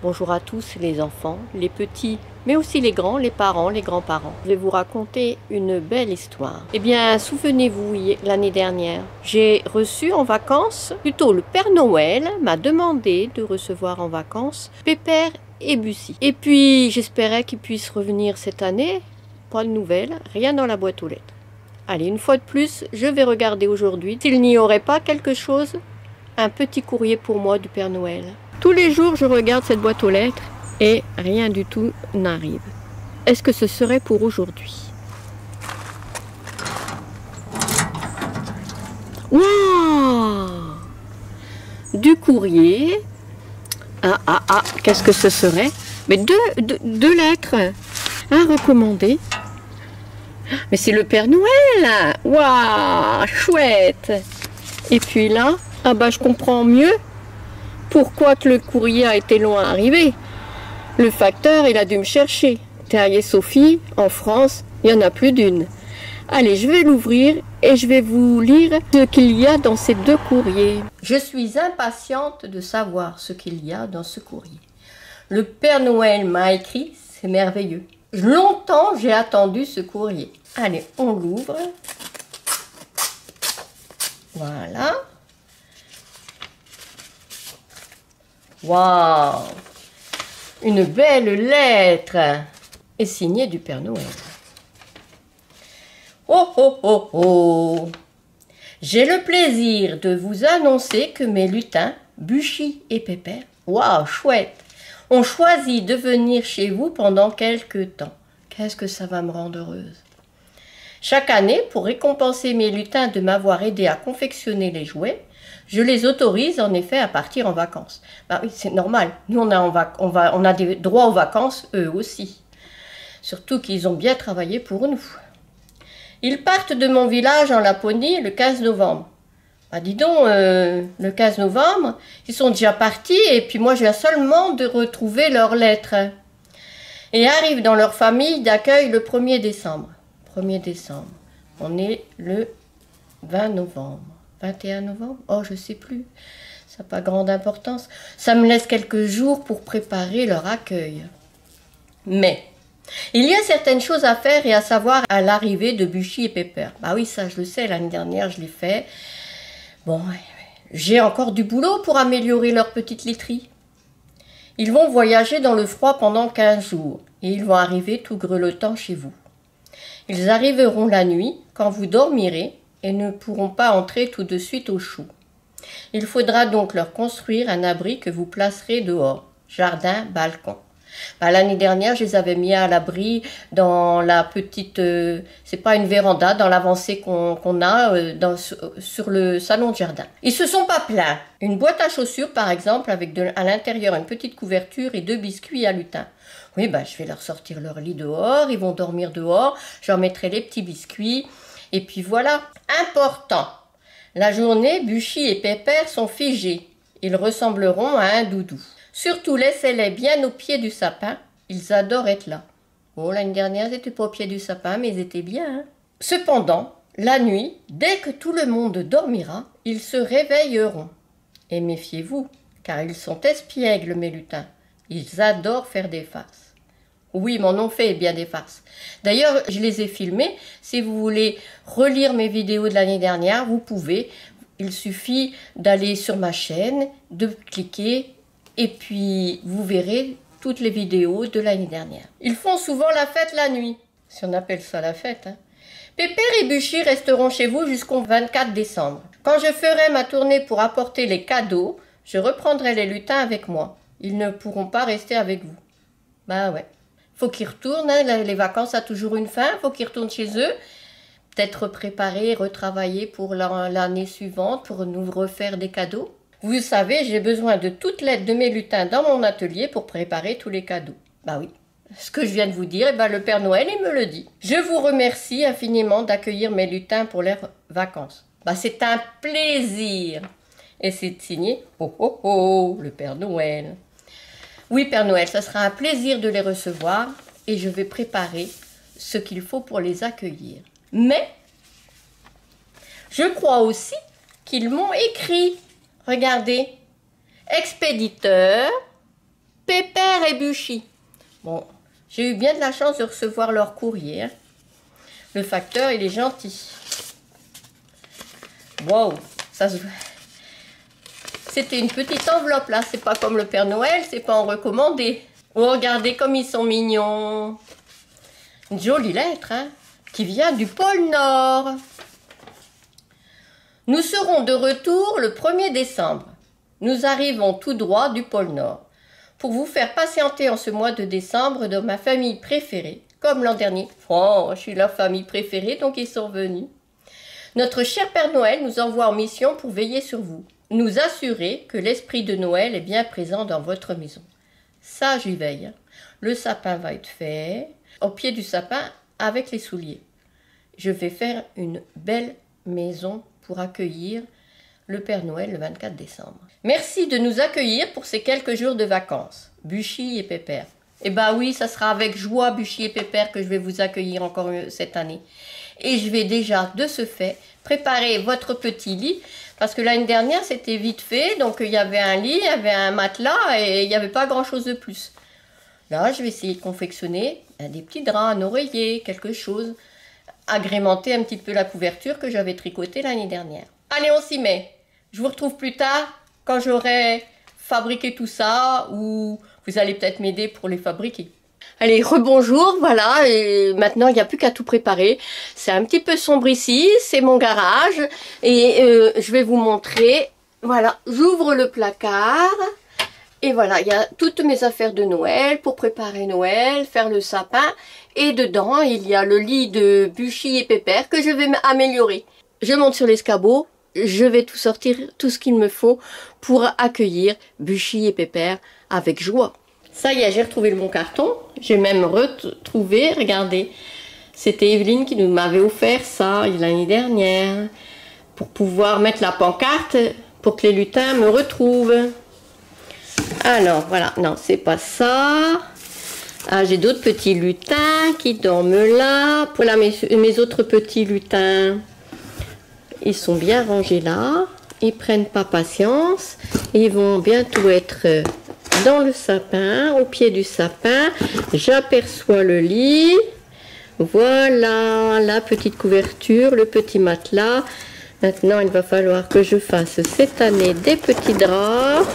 Bonjour à tous les enfants, les petits, mais aussi les grands, les parents, les grands-parents. Je vais vous raconter une belle histoire. Eh bien, souvenez-vous, l'année dernière, j'ai reçu en vacances, plutôt le Père Noël m'a demandé de recevoir en vacances Pépère et Bussy. Et puis, j'espérais qu'ils puissent revenir cette année. Pas de nouvelles, rien dans la boîte aux lettres. Allez, une fois de plus, je vais regarder aujourd'hui s'il n'y aurait pas quelque chose, un petit courrier pour moi du Père Noël. Tous les jours, je regarde cette boîte aux lettres et rien du tout n'arrive. Est-ce que ce serait pour aujourd'hui? Waouh! Du courrier. Qu'est-ce que ce serait? Mais deux lettres. Un recommandé. Mais c'est le Père Noël! Waouh! Chouette! Et puis là, je comprends mieux pourquoi que le courrier a été long à arriver. Le facteur, il a dû me chercher. Terrier Sophie, en France, il y en a plus d'une. Allez, je vais l'ouvrir et je vais vous lire ce qu'il y a dans ces deux courriers. Je suis impatiente de savoir ce qu'il y a dans ce courrier. Le Père Noël m'a écrit, c'est merveilleux. Longtemps, j'ai attendu ce courrier. Allez, on l'ouvre. Voilà. Waouh! Une belle lettre et signée du Père Noël. Oh oh oh oh! J'ai le plaisir de vous annoncer que mes lutins, Bussy et Pépère, waouh, chouette, ont choisi de venir chez vous pendant quelques temps. Qu'est-ce que ça va me rendre heureuse! Chaque année, pour récompenser mes lutins de m'avoir aidé à confectionner les jouets, je les autorise en effet à partir en vacances. Bah oui, c'est normal. Nous, on a des droits aux vacances, eux aussi. Surtout qu'ils ont bien travaillé pour nous. Ils partent de mon village en Laponie le 15 novembre. Bah dis donc, le 15 novembre, ils sont déjà partis et puis moi, je viens seulement de retrouver leurs lettres. Et arrivent dans leur famille d'accueil le 1er décembre. 1er décembre. On est le 20 novembre. 21 novembre? Oh, je sais plus. Ça n'a pas grande importance. Ça me laisse quelques jours pour préparer leur accueil. Mais, il y a certaines choses à faire et à savoir à l'arrivée de Bussy et Pépère. Bah oui, ça je le sais, l'année dernière je l'ai fait. Bon, j'ai encore du boulot pour améliorer leur petite literie. Ils vont voyager dans le froid pendant 15 jours et ils vont arriver tout grelottant chez vous. Ils arriveront la nuit quand vous dormirez et ne pourront pas entrer tout de suite au chaud. Il faudra donc leur construire un abri que vous placerez dehors, jardin, balcon. L'année dernière, je les avais mis à l'abri dans la petite, c'est pas une véranda, dans l'avancée qu'on a sur le salon de jardin. Ils se sont pas plaints. Une boîte à chaussures, par exemple, avec à l'intérieur une petite couverture et 2 biscuits à lutin. Oui, je vais leur sortir leur lit dehors, ils vont dormir dehors, je leur mettrai les petits biscuits. Et puis voilà, important, la journée, Bussy et Pépère sont figés. Ils ressembleront à un doudou. Surtout, laissez-les bien au pied du sapin, ils adorent être là. Oh, l'année dernière, ils n'étaient pas au pied du sapin, mais ils étaient bien. Hein. Cependant, la nuit, dès que tout le monde dormira, ils se réveilleront. Et méfiez-vous, car ils sont espiègles, mes lutins. Ils adorent faire des farces. Oui, m'en ont fait bien des farces. D'ailleurs, je les ai filmés. Si vous voulez relire mes vidéos de l'année dernière, vous pouvez. Il suffit d'aller sur ma chaîne, de cliquer, et puis vous verrez toutes les vidéos de l'année dernière. Ils font souvent la fête la nuit, si on appelle ça la fête. Hein. Pépère et Bussy resteront chez vous jusqu'au 24 décembre. Quand je ferai ma tournée pour apporter les cadeaux, je reprendrai les lutins avec moi. Ils ne pourront pas rester avec vous. Bah ouais. Faut qu'ils retournent, hein. Les vacances a toujours une fin, faut qu'ils retournent chez eux, peut-être préparer, retravailler pour l'année suivante, pour nous refaire des cadeaux. Vous savez, j'ai besoin de toute l'aide de mes lutins dans mon atelier pour préparer tous les cadeaux. Bah oui, ce que je viens de vous dire, le Père Noël, il me le dit. Je vous remercie infiniment d'accueillir mes lutins pour leurs vacances. C'est un plaisir. Et c'est signé, oh oh oh, le Père Noël. Oui, Père Noël, ça sera un plaisir de les recevoir et je vais préparer ce qu'il faut pour les accueillir. Mais, je crois aussi qu'ils m'ont écrit. Regardez, expéditeur, Pépère et Buchy. Bon, j'ai eu bien de la chance de recevoir leur courrier. Hein. Le facteur, il est gentil. Wow, ça se... C'était une petite enveloppe là, c'est pas comme le Père Noël, c'est pas en recommandé. Oh, regardez comme ils sont mignons. Une jolie lettre, hein, qui vient du pôle Nord. Nous serons de retour le 1er décembre. Nous arrivons tout droit du pôle Nord. Pour vous faire patienter en ce mois de décembre dans ma famille préférée, comme l'an dernier. Oh, je suis la famille préférée, donc ils sont venus. Notre cher Père Noël nous envoie en mission pour veiller sur vous. Nous assurer que l'esprit de Noël est bien présent dans votre maison. Ça, j'y veille. Hein. Le sapin va être fait. Au pied du sapin, avec les souliers. Je vais faire une belle maison pour accueillir le Père Noël le 24 décembre. Merci de nous accueillir pour ces quelques jours de vacances. Buchy et Pépère. Eh bien oui, ça sera avec joie, Buchy et Pépère, que je vais vous accueillir encore cette année. Et je vais déjà, de ce fait, préparer votre petit lit. Parce que l'année dernière, c'était vite fait. Donc, il y avait un lit, il y avait un matelas et il n'y avait pas grand-chose de plus. Là, je vais essayer de confectionner des petits draps, un oreiller, quelque chose. Agrémenter un petit peu la couverture que j'avais tricotée l'année dernière. Allez, on s'y met. Je vous retrouve plus tard quand j'aurai fabriqué tout ça ou vous allez peut-être m'aider pour les fabriquer. Allez, rebonjour, voilà, et maintenant il n'y a plus qu'à tout préparer. C'est un petit peu sombre ici, c'est mon garage et je vais vous montrer. Voilà, j'ouvre le placard et voilà, il y a toutes mes affaires de Noël pour préparer Noël, faire le sapin. Et dedans, il y a le lit de Buchy et Pépère que je vais améliorer. Je monte sur l'escabeau, je vais tout sortir, tout ce qu'il me faut pour accueillir Buchy et Pépère avec joie. Ça y est, j'ai retrouvé mon carton. J'ai même retrouvé, regardez, c'était Evelyne qui nous m'avait offert ça l'année dernière pour pouvoir mettre la pancarte pour que les lutins me retrouvent. Alors voilà, non, c'est pas ça. Ah, j'ai d'autres petits lutins qui dorment là. Voilà mes autres petits lutins. Ils sont bien rangés là. Ils prennent pas patience. Ils vont bientôt être dans le sapin, au pied du sapin. J'aperçois le lit. Voilà la petite couverture, le petit matelas. Maintenant, il va falloir que je fasse cette année des petits draps,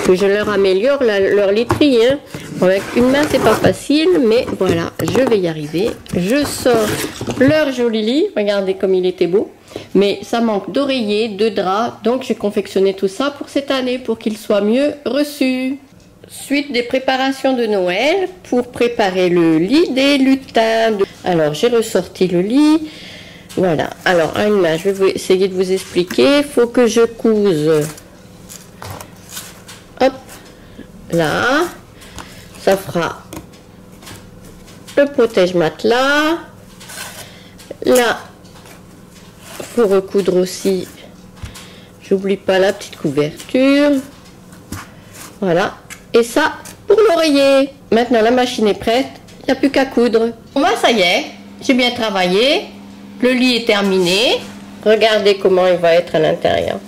que je leur améliore leur literie. Hein. Avec une main, c'est pas facile, mais voilà, je vais y arriver. Je sors leur joli lit. Regardez comme il était beau. Mais ça manque d'oreillers, de draps, donc j'ai confectionné tout ça pour cette année, pour qu'il soit mieux reçu. Suite des préparations de Noël pour préparer le lit des lutins. Alors, j'ai ressorti le lit. Voilà, alors à une main, je vais essayer de vous expliquer. Il faut que je couse, hop, là, ça fera le protège-matelas. Là, il faut recoudre aussi, j'oublie pas la petite couverture. Voilà, et ça pour l'oreiller. Maintenant, la machine est prête, il n'y a plus qu'à coudre. Bon, bah, ça y est, j'ai bien travaillé. Le lit est terminé. Regardez comment il va être à l'intérieur.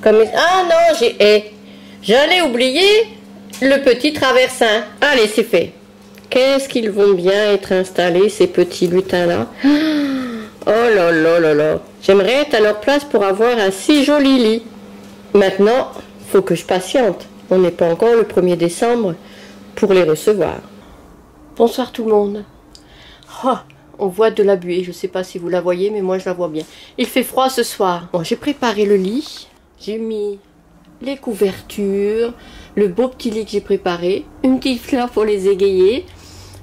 Ah non, j'allais oublier le petit traversin. Allez, c'est fait. Qu'est-ce qu'ils vont bien être installés, ces petits lutins-là. Oh là là là là. J'aimerais être à leur place pour avoir un si joli lit. Maintenant, il faut que je patiente. On n'est pas encore le 1er décembre pour les recevoir. Bonsoir tout le monde. Oh. On voit de la buée, je ne sais pas si vous la voyez, mais moi je la vois bien. Il fait froid ce soir. Bon, j'ai préparé le lit, j'ai mis les couvertures, le beau petit lit que j'ai préparé, une petite fleur pour les égayer,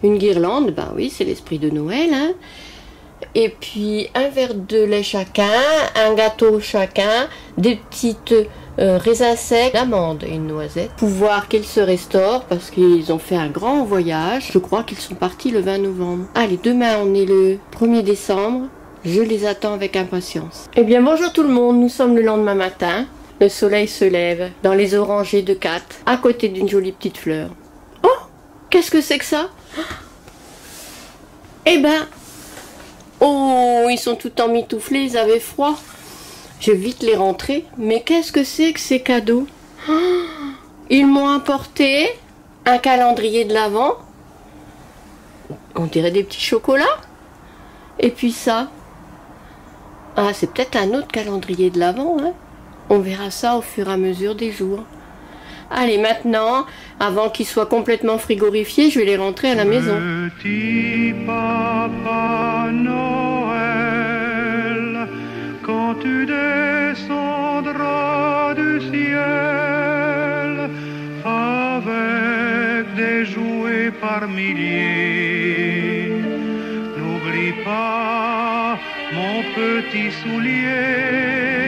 une guirlande, bah oui, c'est l'esprit de Noël, hein. Et puis un verre de lait chacun, un gâteau chacun, des petites raisins secs, d'amandes et une noisette. Pour voir qu'ils se restaurent parce qu'ils ont fait un grand voyage. Je crois qu'ils sont partis le 20 novembre. Allez, demain on est le 1er décembre. Je les attends avec impatience. Eh bien bonjour tout le monde, nous sommes le lendemain matin. Le soleil se lève dans les orangers de Cat, à côté d'une jolie petite fleur. Oh, qu'est-ce que c'est que ça? Eh ben, oh, ils sont tout emmitouflés, ils avaient froid. Je vais vite les rentrer. Mais qu'est-ce que c'est que ces cadeaux? Oh, ils m'ont apporté un calendrier de l'Avent. On dirait des petits chocolats. Et puis ça. Ah, c'est peut-être un autre calendrier de l'Avent, hein. On verra ça au fur et à mesure des jours. Allez, maintenant, avant qu'ils soient complètement frigorifiés, je vais les rentrer à la maison. Petit Papa Noël, quand tu descendras du ciel avec des jouets par milliers, n'oublie pas mon petit soulier.